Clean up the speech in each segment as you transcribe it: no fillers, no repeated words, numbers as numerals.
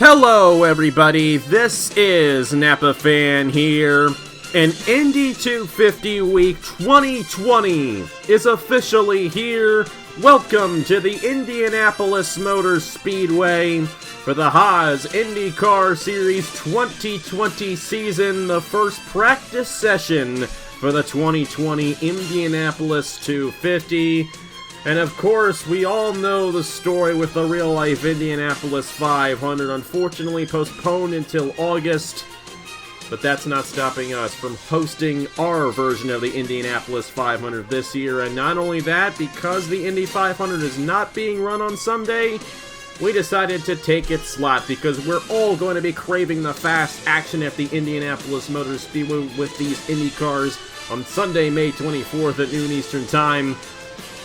Hello everybody, this is Napa Fan here, and Indy 250 Week 2020 is officially here. Welcome to the Indianapolis Motor Speedway for the Haas IndyCar Series 2020 season, the first practice session for the 2020 Indianapolis 250. And of course, we all know the story with the real-life Indianapolis 500, unfortunately postponed until August. But that's not stopping us from hosting our version of the Indianapolis 500 this year. And not only that, because the Indy 500 is not being run on Sunday, we decided to take its slot because we're all going to be craving the fast action at the Indianapolis Motor Speedway with these Indy cars on Sunday, May 24th at noon Eastern Time.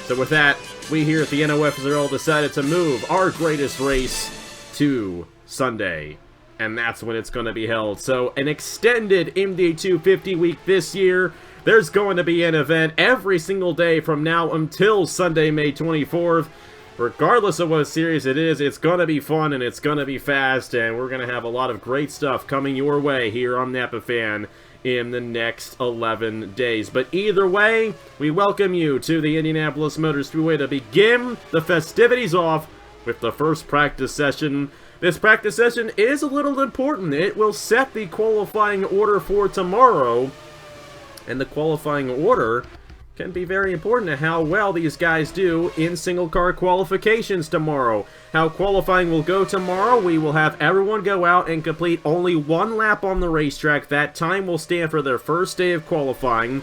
So with that, we here at the NOFSRL decided to move our greatest race to Sunday. And that's when it's going to be held. So an extended Indy 250 week this year. There's going to be an event every single day from now until Sunday, May 24th. Regardless of what series it is, it's going to be fun and it's going to be fast. And we're going to have a lot of great stuff coming your way here on Napa Fan in the next 11 days. But either way, we welcome you to the Indianapolis Motor Speedway to begin the festivities off with the first practice session. This practice session is a little important. It will set the qualifying order for tomorrow, and the qualifying order can be very important to how well these guys do in single car qualifications tomorrow. How qualifying will go tomorrow, we will have everyone go out and complete only one lap on the racetrack. That time will stand for their first day of qualifying.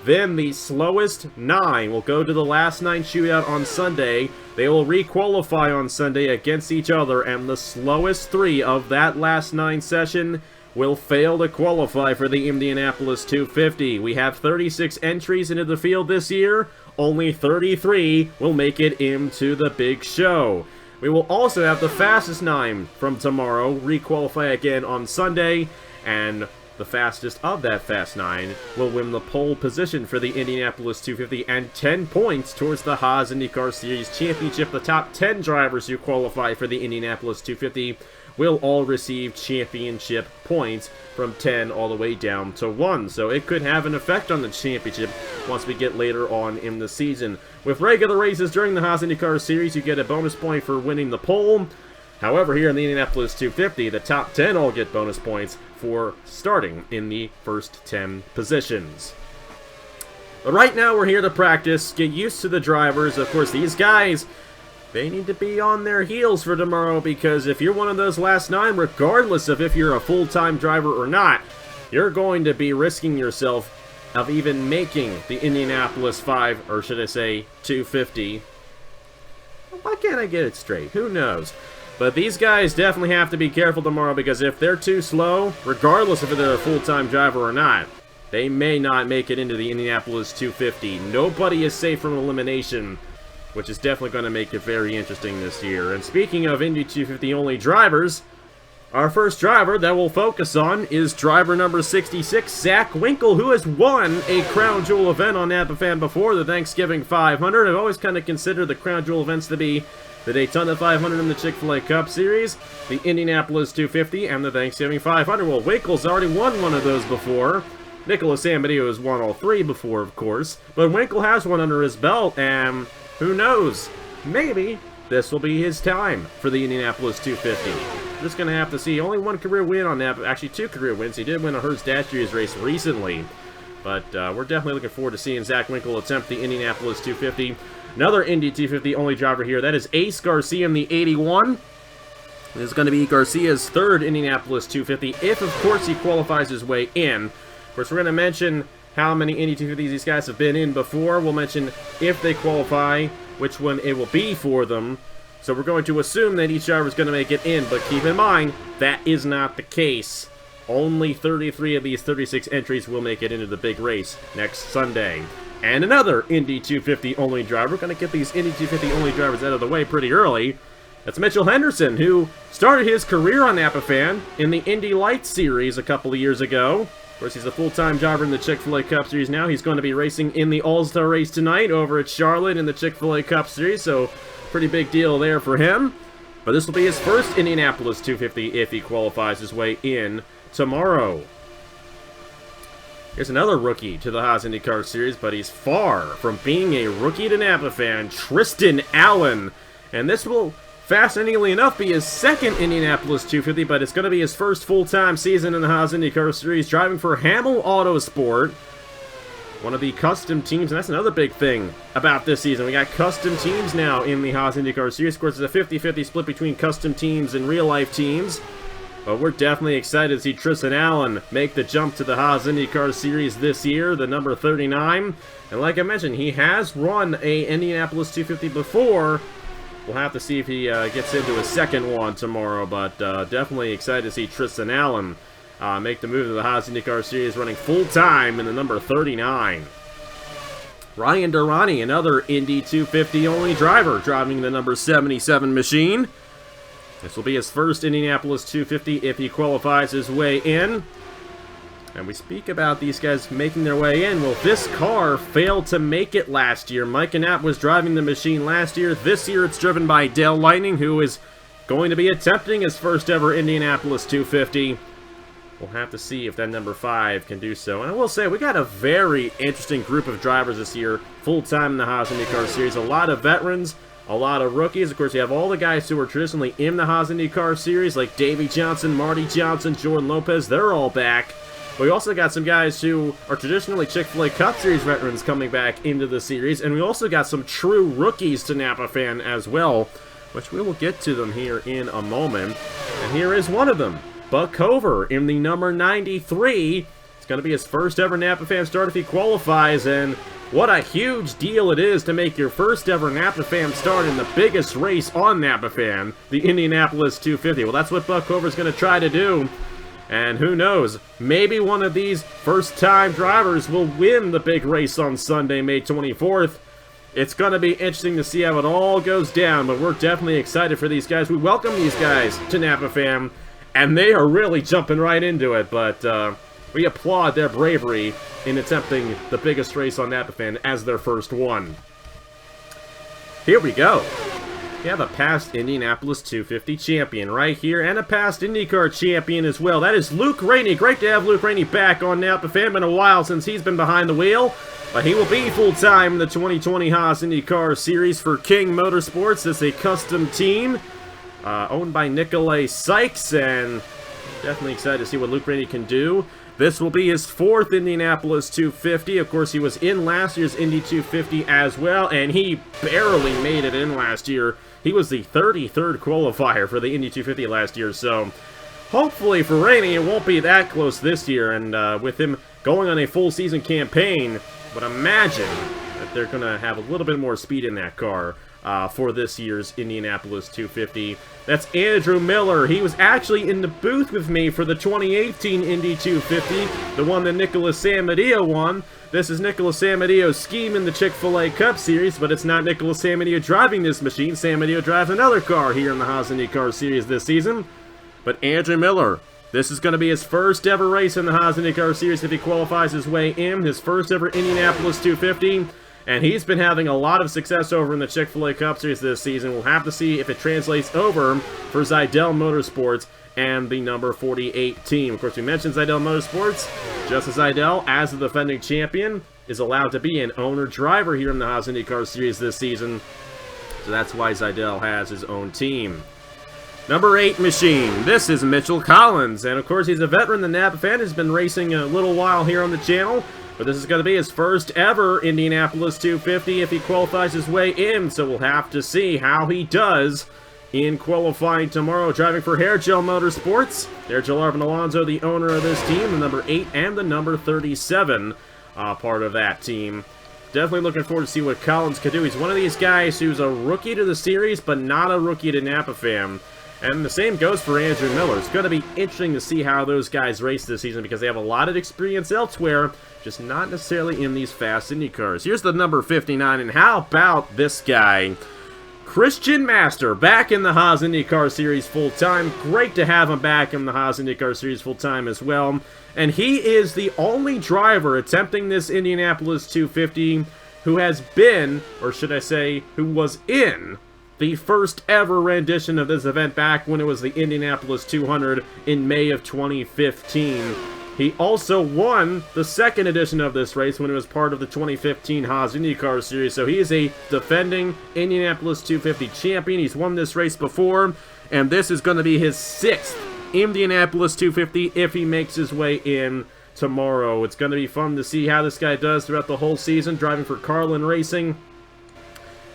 Then the slowest 9 will go to the last 9 shootout on Sunday. They will re-qualify on Sunday against each other, and the slowest 3 of that last 9 session will fail to qualify for the Indianapolis 250. We have 36 entries into the field this year. Only 33 will make it into the big show. We will also have the fastest 9 from tomorrow re-qualify again on Sunday, and the fastest of that fast 9 will win the pole position for the Indianapolis 250 and 10 points towards the Haas IndyCar Series Championship. The top 10 drivers who qualify for the Indianapolis 250 will all receive championship points from 10 all the way down to 1. So it could have an effect on the championship once we get later on in the season. With regular races during the Haas IndyCar Series, you get a bonus point for winning the pole. However, here in the Indianapolis 250, the top 10 all get bonus points for starting in the first 10 positions. But right now, we're here to practice, get used to the drivers. Of course, these guys, they need to be on their heels for tomorrow, because if you're one of those last 9, regardless of if you're a full-time driver or not, you're going to be risking yourself of even making the Indianapolis 5, or should I say 250. Why can't I get it straight? Who knows? But these guys definitely have to be careful tomorrow, because if they're too slow, regardless if they're a full-time driver or not, they may not make it into the Indianapolis 250. Nobody is safe from elimination, which is definitely going to make it very interesting this year. And speaking of Indy 250 only drivers, our first driver that we'll focus on is driver number 66, Zach Winkle, who has won a Crown Jewel event on Napa Fan before, the Thanksgiving 500. I've always kind of considered the Crown Jewel events to be the Daytona 500 and the Chick-fil-A Cup Series, the Indianapolis 250, and the Thanksgiving 500. Well, Winkle's already won one of those before. Nicholas Amedeo has won all 3 before, of course. But Winkle has one under his belt, and who knows? Maybe this will be his time for the Indianapolis 250. Just going to have to see. Only 1 career win on that, actually 2 career wins. He did win a Hertz Dash Series race recently. But we're definitely looking forward to seeing Zach Winkle attempt the Indianapolis 250. Another Indy 250 only driver here. That is Ace Garcia in the 81. This is going to be Garcia's 3rd Indianapolis 250, if, of course, he qualifies his way in. Of course, we're going to mention how many Indy 250s these guys have been in before. We'll mention if they qualify, which one it will be for them. So we're going to assume that each driver is going to make it in, but keep in mind, that is not the case. Only 33 of these 36 entries will make it into the big race next Sunday. And another Indy 250 only driver. We're going to get these Indy 250 only drivers out of the way pretty early. That's Mitchell Henderson, who started his career on Napa Fan in the Indy Lights Series a couple of years ago. Of course, he's a full-time driver in the Chick-fil-A Cup Series now. He's going to be racing in the All-Star race tonight over at Charlotte in the Chick-fil-A Cup Series, so pretty big deal there for him. But this will be his first Indianapolis 250 if he qualifies his way in tomorrow. Here's another rookie to the Haas IndyCar Series, but he's far from being a rookie to Napa fan, Tristan Allen. And this will, fascinatingly enough, be his second Indianapolis 250, but it's going to be his first full-time season in the Haas IndyCar Series, driving for Hamel Autosport, one of the custom teams. And that's another big thing about this season. We got custom teams now in the Haas IndyCar Series. Of course, it's a 50-50 split between custom teams and real-life teams. But we're definitely excited to see Tristan Allen make the jump to the Haas IndyCar Series this year, the number 39. And like I mentioned, he has run a Indianapolis 250 before. We'll have to see if he gets into his second one tomorrow, but definitely excited to see Tristan Allen make the move to the Haas IndyCar Series, running full-time in the number 39. Ryan Durrani, another Indy 250 only driver, driving the number 77 machine. This will be his first Indianapolis 250 if he qualifies his way in. And we speak about these guys making their way in. Well, this car failed to make it last year. Mike Knapp was driving the machine last year. This year it's driven by Dale Lightning, who is going to be attempting his first ever Indianapolis 250. We'll have to see if that number 5 can do so. And I will say, we got a very interesting group of drivers this year, full-time in the Haas IndyCar Series. A lot of veterans, a lot of rookies. Of course, you have all the guys who are traditionally in the Haas IndyCar Series, like Davey Johnson, Marty Johnson, Jordan Lopez. They're all back. But we also got some guys who are traditionally Chick-fil-A Cup Series veterans coming back into the series. And we also got some true rookies to Napa fan as well, which we will get to them here in a moment. And here is one of them, Buck Hover in the number 93. It's going to be his first ever Napa fan start if he qualifies. And what a huge deal it is to make your first ever Napa fan start in the biggest race on Napa fan, the Indianapolis 250. Well, that's what Buck Hover is going to try to do. And who knows, maybe one of these first-time drivers will win the big race on Sunday, May 24th. It's going to be interesting to see how it all goes down, but we're definitely excited for these guys. We welcome these guys to Napa Fan, and they are really jumping right into it, but we applaud their bravery in attempting the biggest race on Napa Fan as their first one. Here we go. We have a past Indianapolis 250 champion right here, and a past IndyCar champion as well. That is Luke Rainey. Great to have Luke Rainey back on Napa Fan. Been a while since he's been behind the wheel, but he will be full-time in the 2020 Haas IndyCar Series for King Motorsports. This is a custom team owned by Nikolai Sykes, and definitely excited to see what Luke Rainey can do. This will be his 4th Indianapolis 250. Of course, he was in last year's Indy 250 as well, and he barely made it in last year. He was the 33rd qualifier for the Indy 250 last year, so hopefully for Rainey it won't be that close this year, and with him going on a full season campaign, but imagine that they're going to have a little bit more speed in that car for this year's Indianapolis 250. That's Andrew Miller. He was actually in the booth with me for the 2018 Indy 250, the one that Nicholas Samadeo won. This is Nicholas Samadio's scheme in the Chick-fil-A Cup Series, but it's not Nicholas Samadeo driving this machine. Samadeo drives another car here in the Haas IndyCar Series this season. But Andrew Miller, this is going to be his first ever race in the Haas IndyCar Series if he qualifies his way in. His first ever Indianapolis 250. And he's been having a lot of success over in the Chick-fil-A Cup Series this season. We'll have to see if it translates over for Zidell Motorsports and the number 48 team. Of course, we mentioned Zidell Motorsports. Justin Zidell, as the defending champion, is allowed to be an owner-driver here in the Haas IndyCar Series this season. So that's why Zidell has his own team. Number 8 machine. This is Mitchell Collins. And of course, he's a veteran. The Napa fan has been racing a little while here on the channel. But this is going to be his first ever Indianapolis 250 if he qualifies his way in. So we'll have to see how he does in qualifying tomorrow. Driving for Hairgel Motorsports. Hairgel Arvin Alonso, the owner of this team, the number 8 and the number 37 part of that team. Definitely looking forward to see what Collins can do. He's one of these guys who's a rookie to the series, but not a rookie to Napa Fan. And the same goes for Andrew Miller. It's going to be interesting to see how those guys race this season because they have a lot of experience elsewhere, just not necessarily in these fast Indy cars. Here's the number 59, and how about this guy? Christian Master, back in the Haas IndyCar Series full-time. Great to have him back in the Haas IndyCar Series full-time as well. And he is the only driver attempting this Indianapolis 250 who has been, or should I say, who was in the first ever rendition of this event back when it was the Indianapolis 200 in May of 2015. He also won the second edition of this race when it was part of the 2015 Haas IndyCar Series, so he is a defending Indianapolis 250 champion. He's won this race before, and this is going to be his 6th Indianapolis 250 if he makes his way in tomorrow. It's going to be fun to see how this guy does throughout the whole season, driving for Carlin Racing,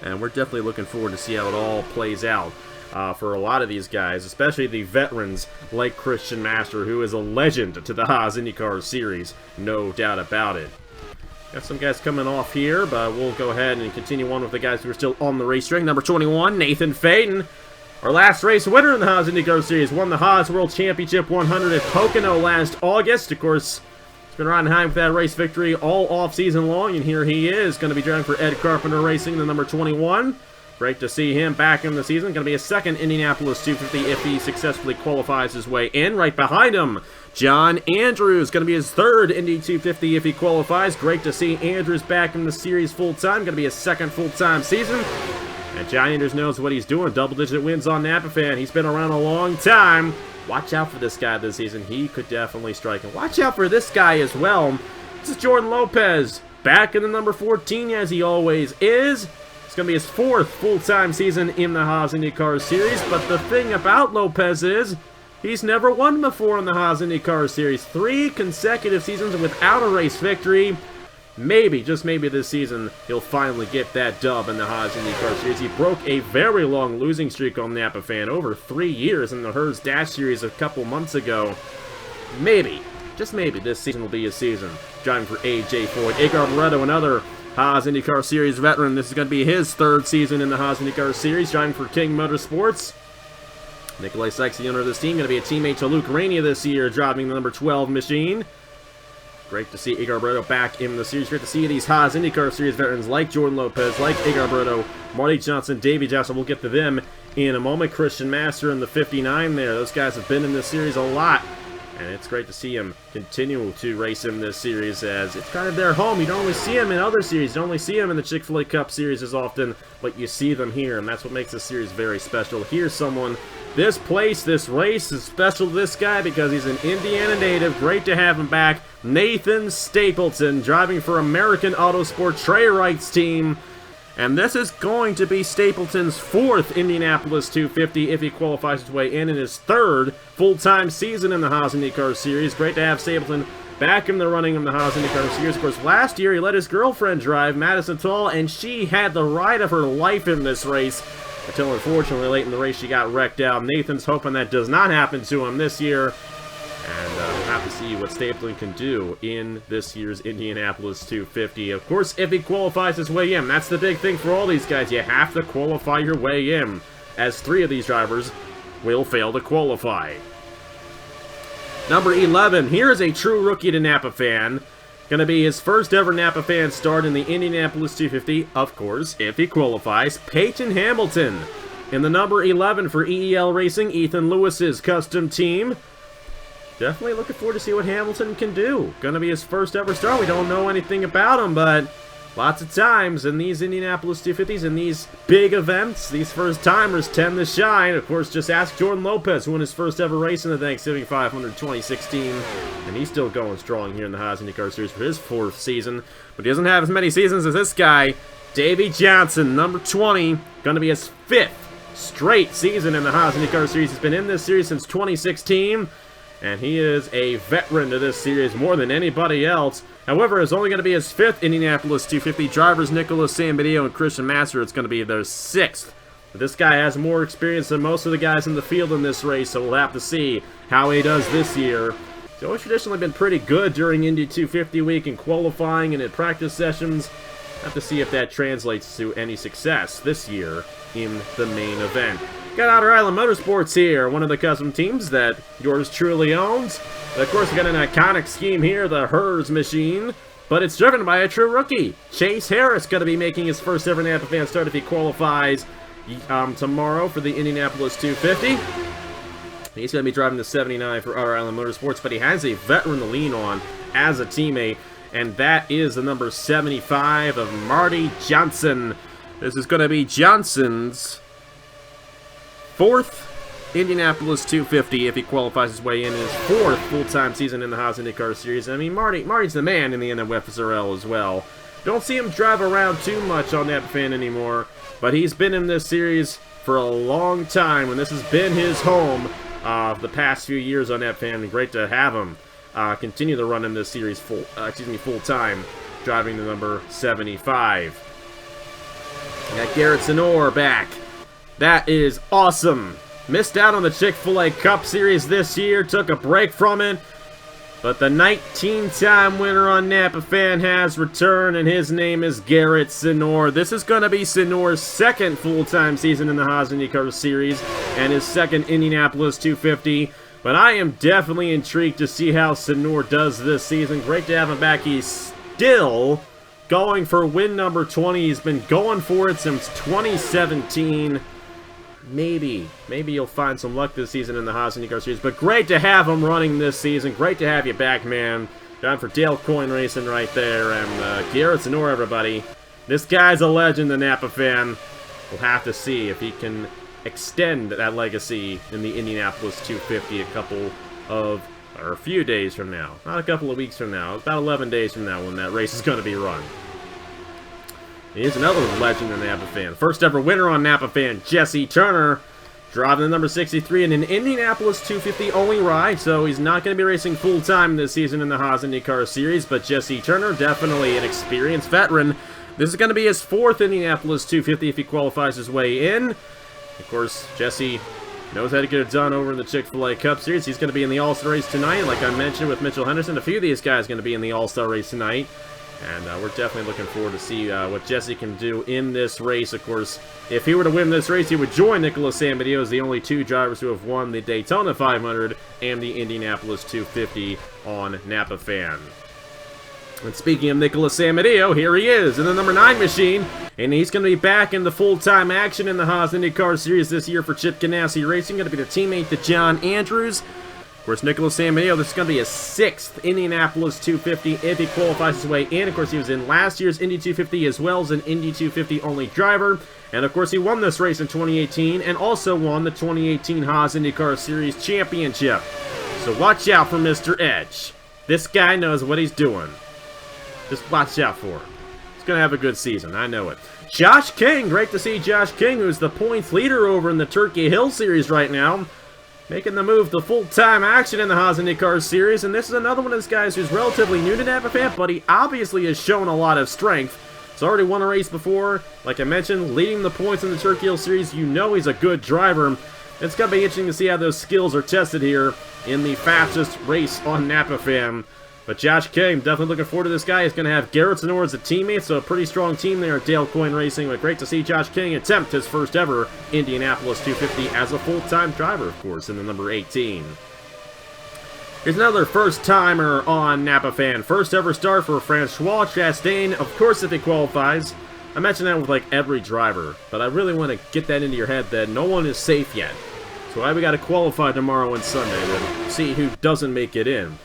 and we're definitely looking forward to see how it all plays out. For a lot of these guys, especially the veterans like Christian Master, who is a legend to the Haas IndyCar Series, no doubt about it. Got some guys coming off here, but we'll go ahead and continue on with the guys who are still on the racetrack. Number 21, Nathan Faden, our last race winner in the Haas IndyCar Series, won the Haas World Championship 100 at Pocono last August. Of course, he's been riding high with that race victory all off-season long, and here he is, going to be driving for Ed Carpenter Racing, the number 21. Great to see him back in the season. Going to be his second Indianapolis 250 if he successfully qualifies his way in. Right behind him, John Andrews. Going to be his third Indy 250 if he qualifies. Great to see Andrews back in the series full-time. Going to be his second full-time season. And John Andrews knows what he's doing. Double-digit wins on Napa Fan. He's been around a long time. Watch out for this guy this season. He could definitely strike. And watch out for this guy as well. This is Jordan Lopez. Back in the number 14 as he always is. It's going to be his 4th full-time season in the Haas IndyCar Series, but the thing about Lopez is he's never won before in the Haas IndyCar Series. 3 consecutive seasons without a race victory. Maybe, just maybe this season, he'll finally get that dub in the Haas IndyCar Series. He broke a very long losing streak on Napa Fan, over 3 years in the Hers Dash Series a couple months ago. Maybe, just maybe, this season will be his season. Driving for A.J. Foyt. Edgar Barreto, another Haas IndyCar Series veteran. This is going to be his 3rd season in the Haas IndyCar Series, driving for King Motorsports. Nikolai Sykes, the owner of this team, going to be a teammate to Luke Rainey this year, driving the number 12 machine. Great to see Edgar Barreto back in the series. Great to see these Haas IndyCar Series veterans like Jordan Lopez, like Edgar Barreto, Marty Johnson, Davey Johnson. We'll get to them in a moment. Christian Master in the 59 there. Those guys have been in this series a lot. And it's great to see him continue to race in this series, as it's kind of their home. You don't only see him in other series. You don't only see him in the Chick-fil-A Cup Series as often, but you see them here, and that's what makes this series very special. Here's someone, this place, this race is special to this guy because he's an Indiana native. Great to have him back. Nathan Stapleton, driving for American Autosport Trey Wright's team. And this is going to be Stapleton's 4th Indianapolis 250 if he qualifies his way in his 3rd full-time season in the Haas IndyCar Series. Great to have Stapleton back in the running of the Haas IndyCar Series. Of course, last year he let his girlfriend drive, Madison Tull, and she had the ride of her life in this race until unfortunately late in the race she got wrecked out. Nathan's hoping that does not happen to him this year. And we'll have to see what Stapleton can do in this year's Indianapolis 250. Of course, if he qualifies his way in, that's the big thing for all these guys. You have to qualify your way in, as 3 of these drivers will fail to qualify. Number 11, here is a true rookie to Napa Fan. Going to be his first ever Napa Fan start in the Indianapolis 250, of course, if he qualifies. Peyton Hamilton in the number 11 for EEL Racing, Ethan Lewis's custom team. Definitely looking forward to see what Hamilton can do. Going to be his first ever start. We don't know anything about him, but lots of times in these Indianapolis 250s, in these big events, these first-timers tend to shine. Of course, just ask Jordan Lopez, who won his first ever race in the Thanksgiving 500 2016, and he's still going strong here in the Haas IndyCar Series for his 4th season. But he doesn't have as many seasons as this guy, Davey Johnson, number 20, going to be his 5th straight season in the Haas IndyCar Series. He's been in this series since 2016. And he is a veteran to this series more than anybody else. However, it's only going to be his 5th Indianapolis 250. Drivers Nicholas Sambadio and Christian Master, it's going to be their 6th. But this guy has more experience than most of the guys in the field in this race, so we'll have to see how he does this year. He's always traditionally been pretty good during Indy 250 week in qualifying and in practice sessions. Have to see if that translates to any success this year in the main event. Got Outer Island Motorsports here, one of the custom teams that yours truly owns. Of course, we got an iconic scheme here, the Hers machine, but it's driven by a true rookie. Chase Harris going to be making his first ever Napa Fan start if he qualifies tomorrow for the Indianapolis 250. He's going to be driving the 79 for Outer Island Motorsports, but he has a veteran to lean on as a teammate, and that is the number 75 of Marty Johnson. This is going to be Johnson's 4th Indianapolis 250 if he qualifies his way in his 4th full-time season in the Haas IndyCar Series. I mean, Marty's the man in the NOFSRL as well. Don't see him drive around too much on that fan anymore, but he's been in this series for a long time, and this has been his home the past few years on that fan. Great to have him continue to run in this series full-time, driving the number 75. We got Garrett Senor back. That is awesome. Missed out on the Chick-fil-A Cup Series this year, took a break from it, but the 19-time winner on Napa Fan has returned, and his name is Garrett Senor. This is going to be Senor's 2nd full-time season in the Haas IndyCar Series, and his 2nd Indianapolis 250, but I am definitely intrigued to see how Senor does this season. Great to have him back. He's still going for win number 20. He's been going for it since 2017. Maybe you'll find some luck this season in the Haas IndyCar Series, but great to have him running this season. Great to have you back, man. Time for Dale Coyne Racing right there, and Garrett Senor, everybody. This guy's a legend, the Napa Fan. We'll have to see if he can extend that legacy in the Indianapolis 250 a few days from now. Not a couple of weeks from now. About 11 days from now when that race is going to be run. Here's another legend in Napa Fan. First ever winner on Napa Fan, Jesse Turner, driving the number 63 in an Indianapolis 250 only ride, so he's not going to be racing full-time this season in the Haas IndyCar Series, but Jesse Turner, definitely an experienced veteran. This is going to be his 4th Indianapolis 250 if he qualifies his way in. Of course, Jesse knows how to get it done over in the Chick-fil-A Cup Series. He's going to be in the All-Star race tonight, like I mentioned with Mitchell Henderson. A few of these guys are going to be in the All-Star race tonight. And we're definitely looking forward to see what Jesse can do in this race. Of course, if he were to win this race, he would join Nicholas Sambadio as the only 2 drivers who have won the Daytona 500 and the Indianapolis 250 on Napa Fan. And speaking of Nicholas Sambadio, here he is in the number 9 machine, and he's going to be back in the full-time action in the Haas IndyCar Series this year for Chip Ganassi Racing. Going to be the teammate to John Andrews. Of course, Nicholas Sambadio, this is going to be his 6th Indianapolis 250 if he qualifies his way in. Of course, he was in last year's Indy 250 as well as an Indy 250 only driver. And of course, he won this race in 2018 and also won the 2018 Haas IndyCar Series Championship. So watch out for Mr. Edge. This guy knows what he's doing. Just watch out for him. He's going to have a good season, I know it. Josh King, great to see Josh King, who's the points leader over in the Turkey Hill Series right now, making the move to full-time action in the Haas IndyCar Series, and this is another one of those guys who's relatively new to Napa Fan, but he obviously has shown a lot of strength. He's already won a race before, like I mentioned, leading the points in the Turkey Hill Series. You know he's a good driver. It's going to be interesting to see how those skills are tested here in the fastest race on Napa Fan. But Josh King, definitely looking forward to this guy. He's going to have Garrett Senor as a teammate, so a pretty strong team there at Dale Coyne Racing. But great to see Josh King attempt his first ever Indianapolis 250 as a full-time driver, of course, in the number 18. Here's another first-timer on Napa Fan. First ever start for Francois Chastain, of course, if he qualifies. I mention that with like every driver, but I really want to get that into your head that no one is safe yet. So we got to qualify tomorrow and Sunday to see who doesn't make it in.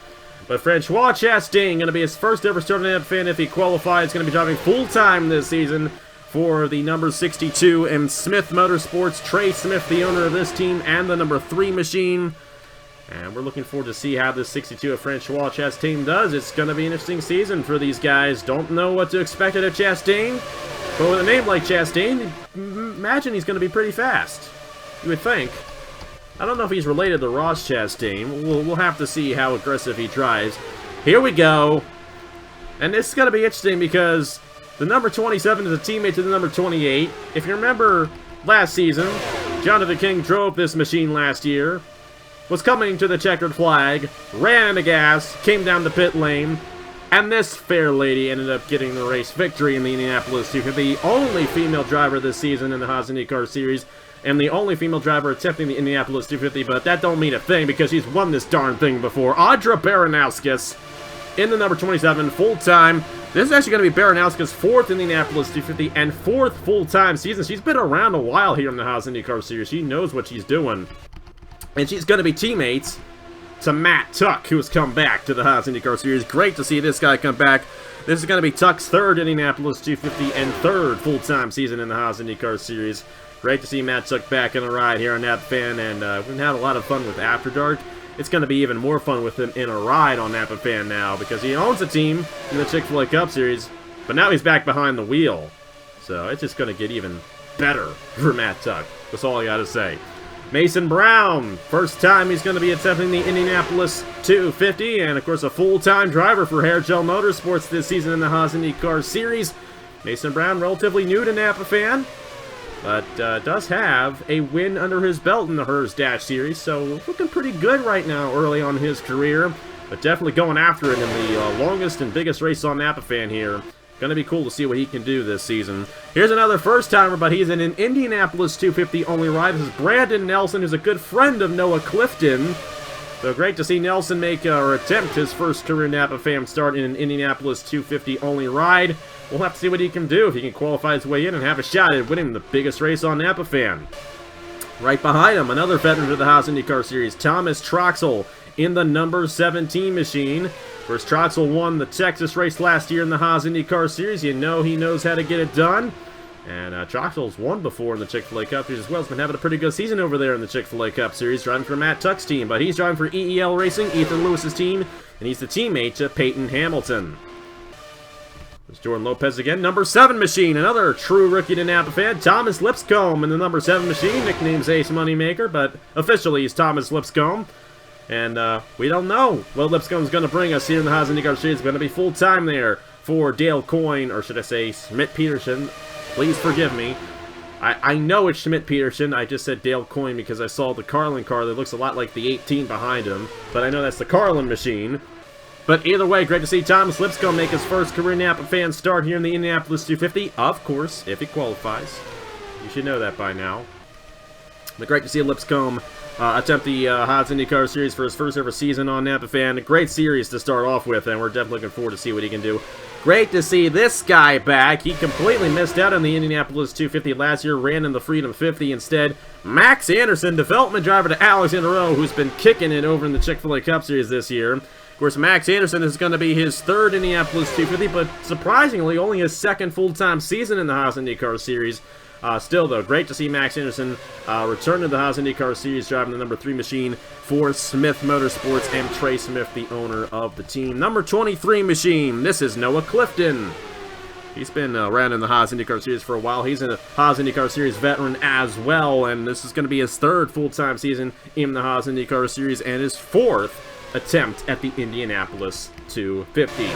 But Francois Chastain, going to be his first ever start on Napa Fan if he qualifies. Going to be driving full-time this season for the number 62 and Smith Motorsports. Trey Smith, the owner of this team, and the number 3 machine. And we're looking forward to see how this 62 of Francois Chastain does. It's going to be an interesting season for these guys. Don't know what to expect out of Chastain. But with a name like Chastain, imagine he's going to be pretty fast. You would think. I don't know if he's related to Ross Chastain. We'll have to see how aggressive he drives. Here we go. And this is going to be interesting because the number 27 is a teammate to the number 28. If you remember last season, Jonathan King drove this machine last year, was coming to the checkered flag, ran into gas, came down the pit lane, and this fair lady ended up getting the race victory in the Indianapolis 250, the only female driver this season in the Haas IndyCar Series, and the only female driver attempting the Indianapolis 250, but that don't mean a thing because she's won this darn thing before. Audra Baranowskis in the number 27, full-time. This is actually going to be Baranowskis' 4th Indianapolis 250 and 4th full-time season. She's been around a while here in the Haas IndyCar Series. She knows what she's doing. And she's going to be teammates to Matt Tuck, who has come back to the Haas IndyCar Series. Great to see this guy come back. This is going to be Tuck's 3rd Indianapolis 250 and 3rd full-time season in the Haas IndyCar Series. Great to see Matt Tuck back in the ride here on Napa Fan, and we've had a lot of fun with After Dark. It's going to be even more fun with him in a ride on Napa Fan now, because he owns a team in the Chick-fil-A Cup Series, but now he's back behind the wheel. So it's just going to get even better for Matt Tuck. That's all I got to say. Mason Brown, first time he's going to be attempting the Indianapolis 250, and of course a full-time driver for Hair Gel Motorsports this season in the Haas IndyCar Series. Mason Brown, relatively new to Napa Fan, but does have a win under his belt in the Hers Dash Series, so looking pretty good right now early on his career, but definitely going after it in the longest and biggest race on Napa Fan here. Going to be cool to see what he can do this season. Here's another first-timer, but he's in an Indianapolis 250 only ride. This is Brandon Nelson, who's a good friend of Noah Clifton. So great to see Nelson make or attempt his first career Napa Fan start in an Indianapolis 250 only ride. We'll have to see what he can do if he can qualify his way in and have a shot at winning the biggest race on Napa Fan. Right behind him, another veteran of the Haas IndyCar Series, Thomas Troxel in the number 17 machine. Of course, Troxel won the Texas race last year in the Haas IndyCar Series. You know he knows how to get it done. And Troxel's won before in the Chick-fil-A Cup Series as well. He's been having a pretty good season over there in the Chick-fil-A Cup Series, driving for Matt Tuck's team. But he's driving for EEL Racing, Ethan Lewis's team, and he's the teammate to Peyton Hamilton. There's Jordan Lopez again, number 7 machine, another true rookie to Napa Fan, Thomas Lipscomb in the number 7 machine, nickname's Ace Moneymaker, but officially he's Thomas Lipscomb. And we don't know what Lipscomb's going to bring us here in the Haas IndyCar Series. It's going to be full-time there for Dale Coyne, or should I say Schmidt-Peterson. Please forgive me. I know it's Schmidt-Peterson. I just said Dale Coyne because I saw the Carlin car that looks a lot like the 18 behind him. But I know that's the Carlin machine. But either way, great to see Thomas Lipscomb make his first career Napa Fan start here in the Indianapolis 250. Of course, if he qualifies. You should know that by now. But great to see Lipscomb attempt the Haas IndyCar Series for his first ever season on Napa Fan. A great series to start off with, and we're definitely looking forward to see what he can do. Great to see this guy back. He completely missed out on the Indianapolis 250 last year, ran in the Freedom 50 instead. Max Anderson, development driver to Alexander Rowe, who's been kicking it over in the Chick-fil-A Cup Series this year. Of course, Max Anderson is going to be his 3rd Indianapolis 250, but surprisingly, only his 2nd full-time season in the Haas IndyCar Series. Still, though, great to see Max Anderson return to the Haas IndyCar Series, driving the number 3 machine for Smith Motorsports and Trey Smith, the owner of the team. Number 23 machine, this is Noah Clifton. He's been around in the Haas IndyCar Series for a while. He's a Haas IndyCar Series veteran as well, and this is going to be his 3rd full-time season in the Haas IndyCar Series and his 4th attempt at the Indianapolis 250.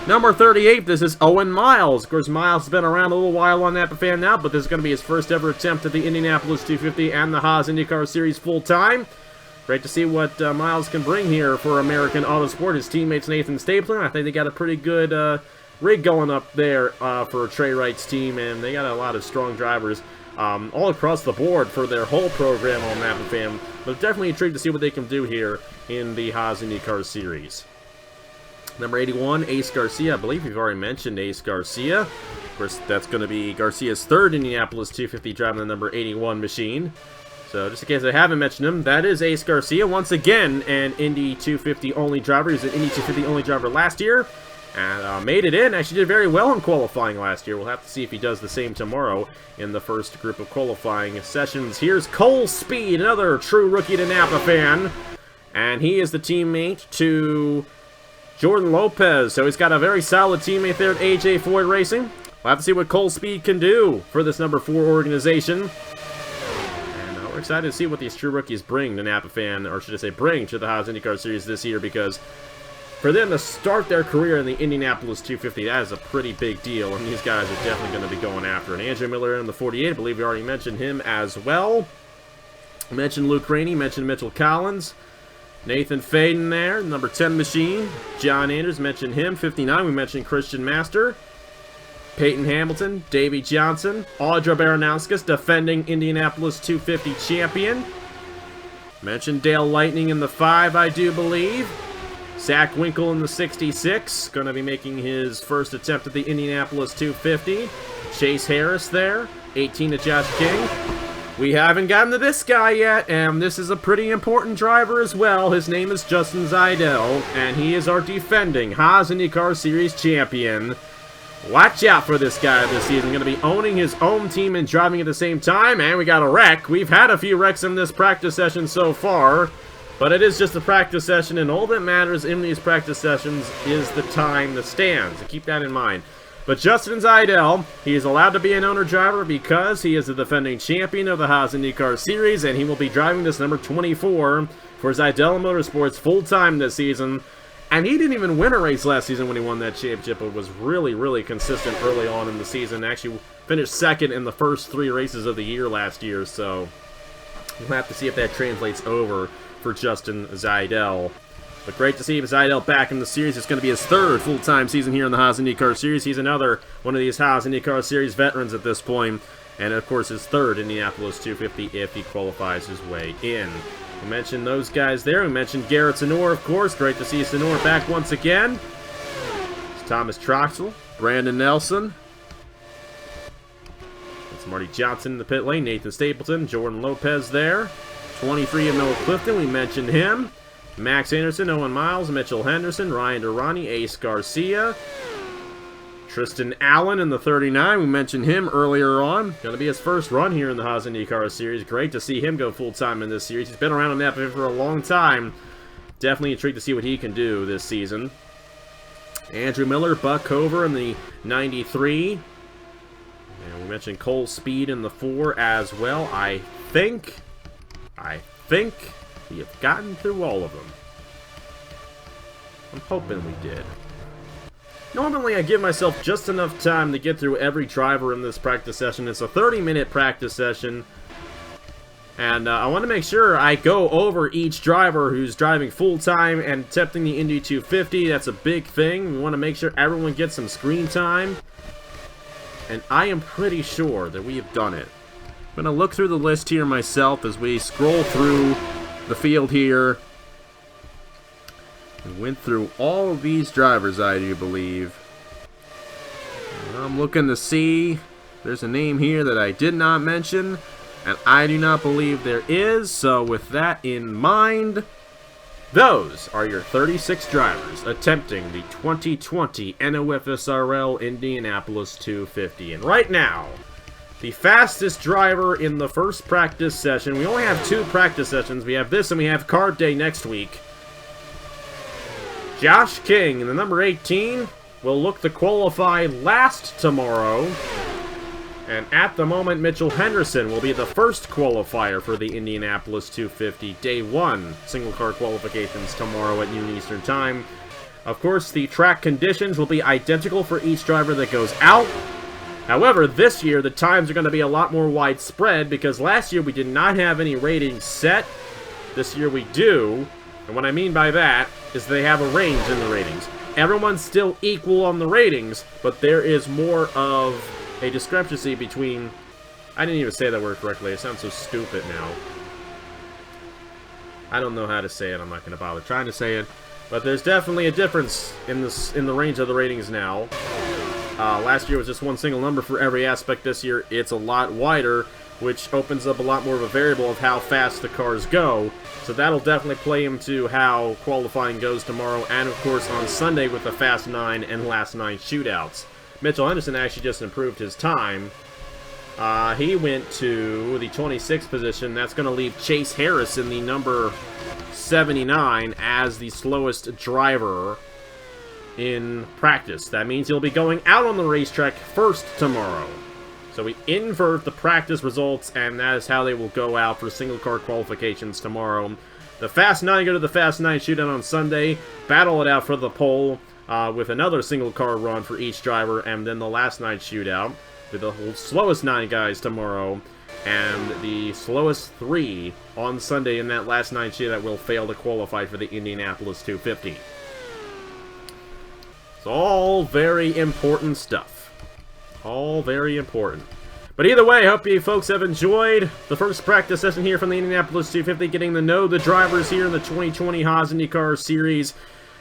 Number 38, this is Owen Miles. Of course, Miles has been around a little while on Napa Fan now, but this is going to be his first ever attempt at the Indianapolis 250 and the Haas IndyCar Series full-time. Great to see what Miles can bring here for American Autosport. His teammates Nathan Stapler, I think they got a pretty good rig going up there for Trey Wright's team, and they got a lot of strong drivers all across the board for their whole program on Napa Fan. But definitely intrigued to see what they can do here in the Haas IndyCar Series. Number 81, Ace Garcia. I believe we've already mentioned Ace Garcia. Of course, that's going to be Garcia's 3rd Indianapolis 250 driving the number 81 machine. So just in case I haven't mentioned him, that is Ace Garcia. Once again, an Indy 250 only driver. He was an Indy 250 only driver last year. And made it in. Actually did very well in qualifying last year. We'll have to see if he does the same tomorrow in the first group of qualifying sessions. Here's Cole Speed, another true rookie to Napa Fan. And he is the teammate to Jordan Lopez. So he's got a very solid teammate there at AJ Foyt Racing. We'll have to see what Cole Speed can do for this number 4 organization. And we're excited to see what these true rookies bring to Napa Fan, or should I say bring to the Haas IndyCar Series this year, because for them to start their career in the Indianapolis 250, that is a pretty big deal, and these guys are definitely going to be going after it. Andrew Miller in the 48, I believe we already mentioned him as well. Mentioned Luke Rainey, mentioned Mitchell Collins. Nathan Faden there, number 10 machine. John Anders, mentioned him. 59, we mentioned Christian Master. Peyton Hamilton, Davey Johnson. Audra Baranowskis, defending Indianapolis 250 champion. Mentioned Dale Lightning in the 5, I do believe. Zach Winkle in the 66, going to be making his first attempt at the Indianapolis 250. Chase Harris there, 18 to Josh King. We haven't gotten to this guy yet, and this is a pretty important driver as well. His name is Justin Zeidel, and he is our defending Haas IndyCar Series champion. Watch out for this guy this season. Going to be owning his own team and driving at the same time. And we got a wreck. We've had a few wrecks in this practice session so far. But it is just a practice session. And all that matters in these practice sessions is the time that stands. So keep that in mind. But Justin Seidel, he is allowed to be an owner driver because he is the defending champion of the Haas IndyCar Series. And he will be driving this number 24 for Seidel Motorsports full-time this season. And he didn't even win a race last season when he won that championship, but was really, really consistent early on in the season. Actually finished second in the first 3 races of the year last year, so we'll have to see if that translates over for Justin Seidel. But great to see Seidel back in the series. It's going to be his 3rd full-time season here in the Haas IndyCar Series. He's another one of these Haas IndyCar Series veterans at this point. And, of course, his 3rd Indianapolis 250 if he qualifies his way in. We mentioned those guys there. We mentioned Garrett Senor, of course. Great to see Senor back once again. It's Thomas Troxel, Brandon Nelson. It's Marty Johnson in the pit lane. Nathan Stapleton, Jordan Lopez there. 23 of Noah Clifton, we mentioned him. Max Anderson, Owen Miles, Mitchell Henderson, Ryan Durrani, Ace Garcia. Tristan Allen in the 39, we mentioned him earlier on. Going to be his first run here in the Haas IndyCar Series. Great to see him go full-time in this series. He's been around on Napa for a long time. Definitely intrigued to see what he can do this season. Andrew Miller, Buck Cover in the 93. And we mentioned Cole Speed in the 4 as well. I think we have gotten through all of them. I'm hoping we did. Normally, I give myself just enough time to get through every driver in this practice session. It's a 30-minute practice session. And I want to make sure I go over each driver who's driving full-time and attempting the Indy 250. That's a big thing. We want to make sure everyone gets some screen time. And I am pretty sure that we have done it. I'm going to look through the list here myself as we scroll through the field here. We went through all of these drivers, I do believe. I'm looking to see. There's a name here that I did not mention, and I do not believe there is. So with that in mind, those are your 36 drivers attempting the 2020 NOFSRL Indianapolis 250. And right now, the fastest driver in the first practice session. We only have 2 practice sessions. We have this and we have Carb Day next week. Josh King in the number 18 will look to qualify last tomorrow. And at the moment, Mitchell Henderson will be the first qualifier for the Indianapolis 250 Day 1 single car qualifications tomorrow at noon Eastern Time. Of course, the track conditions will be identical for each driver that goes out. However, this year, the times are going to be a lot more widespread because last year we did not have any ratings set. This year we do. And what I mean by that is they have a range in the ratings. Everyone's still equal on the ratings, but there is more of a discrepancy between... I didn't even say that word correctly. It sounds so stupid now. I don't know how to say it. I'm not going to bother trying to say it. But there's definitely a difference in the range of the ratings now. Last year was just one single number for every aspect. This year it's a lot wider, which opens up a lot more of a variable of how fast the cars go. So that'll definitely play into how qualifying goes tomorrow, and of course on Sunday with the Fast 9 and Last 9 shootouts. Mitchell Henderson actually just improved his time. He went to the 26th position. That's going to leave Chase Harris in the number 79 as the slowest driver in practice. That means he'll be going out on the racetrack first tomorrow. So we invert the practice results, and that is how they will go out for single car qualifications tomorrow. The Fast 9 go to the Fast 9 shootout on Sunday, battle it out for the pole with another single car run for each driver, and then the Last 9 shootout with the slowest 9 guys tomorrow, and the slowest 3 on Sunday in that Last 9 shootout will fail to qualify for the Indianapolis 250. It's all very important stuff. All very important. But either way, I hope you folks have enjoyed the first practice session here from the Indianapolis 250, getting to know the drivers here in the 2020 Haas IndyCar Series.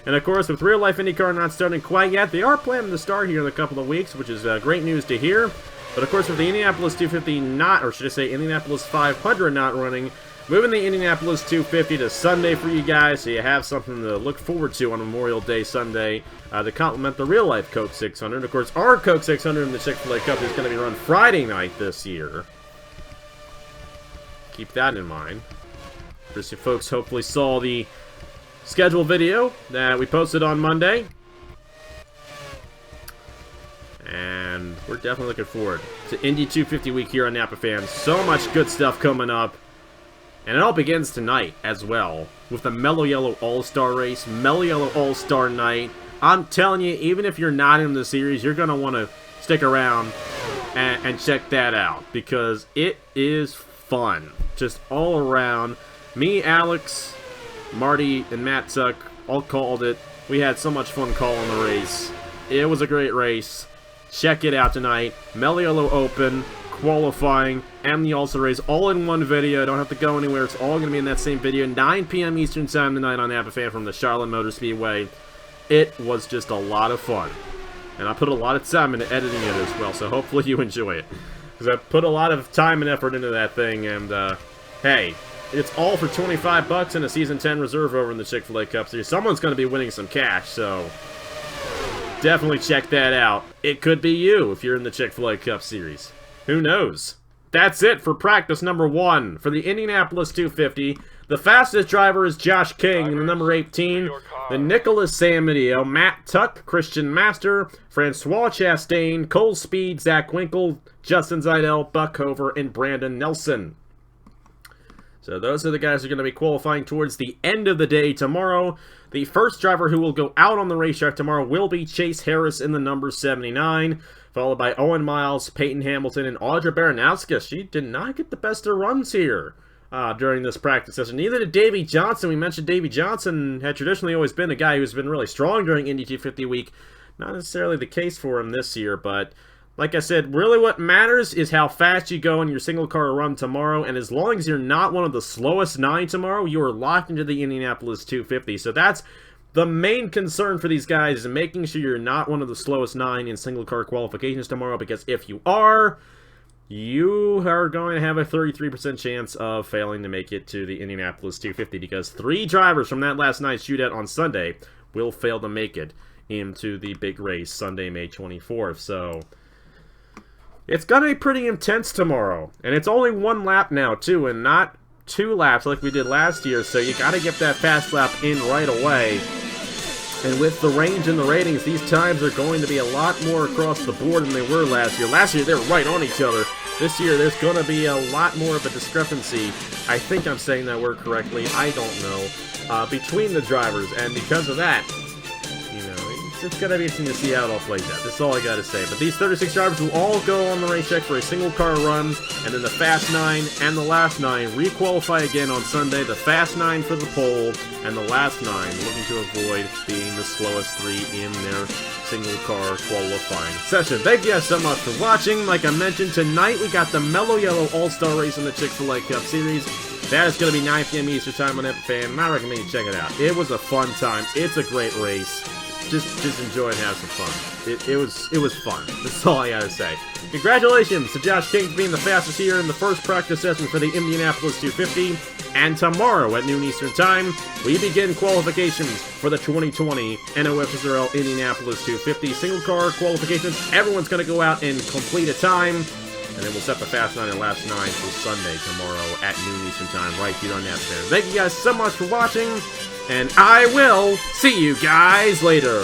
And of course, with real-life IndyCar not starting quite yet, they are planning to start here in a couple of weeks, which is great news to hear. But of course, with the Indianapolis 250 not, or should I say Indianapolis 500 not running, moving the Indianapolis 250 to Sunday for you guys, so you have something to look forward to on Memorial Day Sunday to complement the real-life Coke 600. Of course, our Coke 600 in the Chick-fil-A Cup is going to be run Friday night this year. Keep that in mind. Chris, you folks hopefully saw the schedule video that we posted on Monday. And we're definitely looking forward to Indy 250 week here on Napa Fans. So much good stuff coming up. And it all begins tonight as well with the Mellow Yellow All-Star race, Mellow Yellow All-Star night. I'm telling you, even if you're not in the series, you're going to want to stick around and check that out because it is fun. Just all around. Me, Alex, Marty, and Matt Tuck all called it. We had so much fun calling the race. It was a great race. Check it out tonight. Mellow Yellow Open, qualifying, and the All-Star race all in one video. Don't have to go anywhere. It's all going to be in that same video. 9 p.m. Eastern Time tonight on Napa Fan from the Charlotte Motor Speedway. It was just a lot of fun. And I put a lot of time into editing it as well, so hopefully you enjoy it. Because I put a lot of time and effort into that thing, and hey, it's all for $25 in a Season 10 reserve over in the Chick-fil-A Cup Series. Someone's going to be winning some cash, so definitely check that out. It could be you if you're in the Chick-fil-A Cup Series. Who knows? That's it for practice number 1 for the Indianapolis 250. The fastest driver is Josh King, the number 18. The Nicholas Samedeo, Matt Tuck, Christian Master, Francois Chastain, Cole Speed, Zach Winkle, Justin Zeidel, Buck Hover, and Brandon Nelson. So those are the guys who are going to be qualifying towards the end of the day tomorrow. The first driver who will go out on the racetrack tomorrow will be Chase Harris in the number 79, followed by Owen Miles, Peyton Hamilton, and Audra Baranowska. She did not get the best of runs here during this practice session. Neither did Davey Johnson. We mentioned Davey Johnson had traditionally always been a guy who's been really strong during Indy 250 week. Not necessarily the case for him this year, but like I said, really what matters is how fast you go in your single car run tomorrow, and as long as you're not one of the slowest 9 tomorrow, you are locked into the Indianapolis 250. So that's the main concern for these guys, is making sure you're not one of the slowest 9 in single car qualifications tomorrow, because if you are, you are going to have a 33% chance of failing to make it to the Indianapolis 250, because 3 drivers from that last night's shootout on Sunday will fail to make it into the big race Sunday, May 24th. So it's going to be pretty intense tomorrow. And it's only 1 lap now, too, and not 2 laps like we did last year. So you got to get that fast lap in right away. And with the range and the ratings, these times are going to be a lot more across the board than they were last year. Last year, they were right on each other. This year, there's going to be a lot more of a discrepancy. I think I'm saying that word correctly. I don't know. Between the drivers. And because of that, it's going to be interesting to see how it all plays out. That's all I got to say. But these 36 drivers will all go on the racetrack for a single car run, and then the Fast 9 and the Last 9 re-qualify again on Sunday. The Fast 9 for the pole, and the Last 9 looking to avoid being the slowest 3 in their single car qualifying session. Thank you guys so much for watching. Like I mentioned, tonight we got the Mellow Yellow All-Star race in the Chick-fil-A Cup Series. That is going to be 9 p.m. Eastern Time on Napa Fan, and I recommend you check it out. It was a fun time. It's a great race. Just enjoy and have some fun. It was fun. That's all I gotta say. Congratulations to Josh King for being the fastest here in the first practice session for the Indianapolis 250. And tomorrow at noon Eastern Time, we begin qualifications for the 2020 NOFSRL Indianapolis 250 single car qualifications. Everyone's gonna go out and complete a time, and then we'll set the Fast 9 and Last 9 for Sunday tomorrow at noon Eastern Time right here on Napa Fan. Thank you guys so much for watching, and I will see you guys later.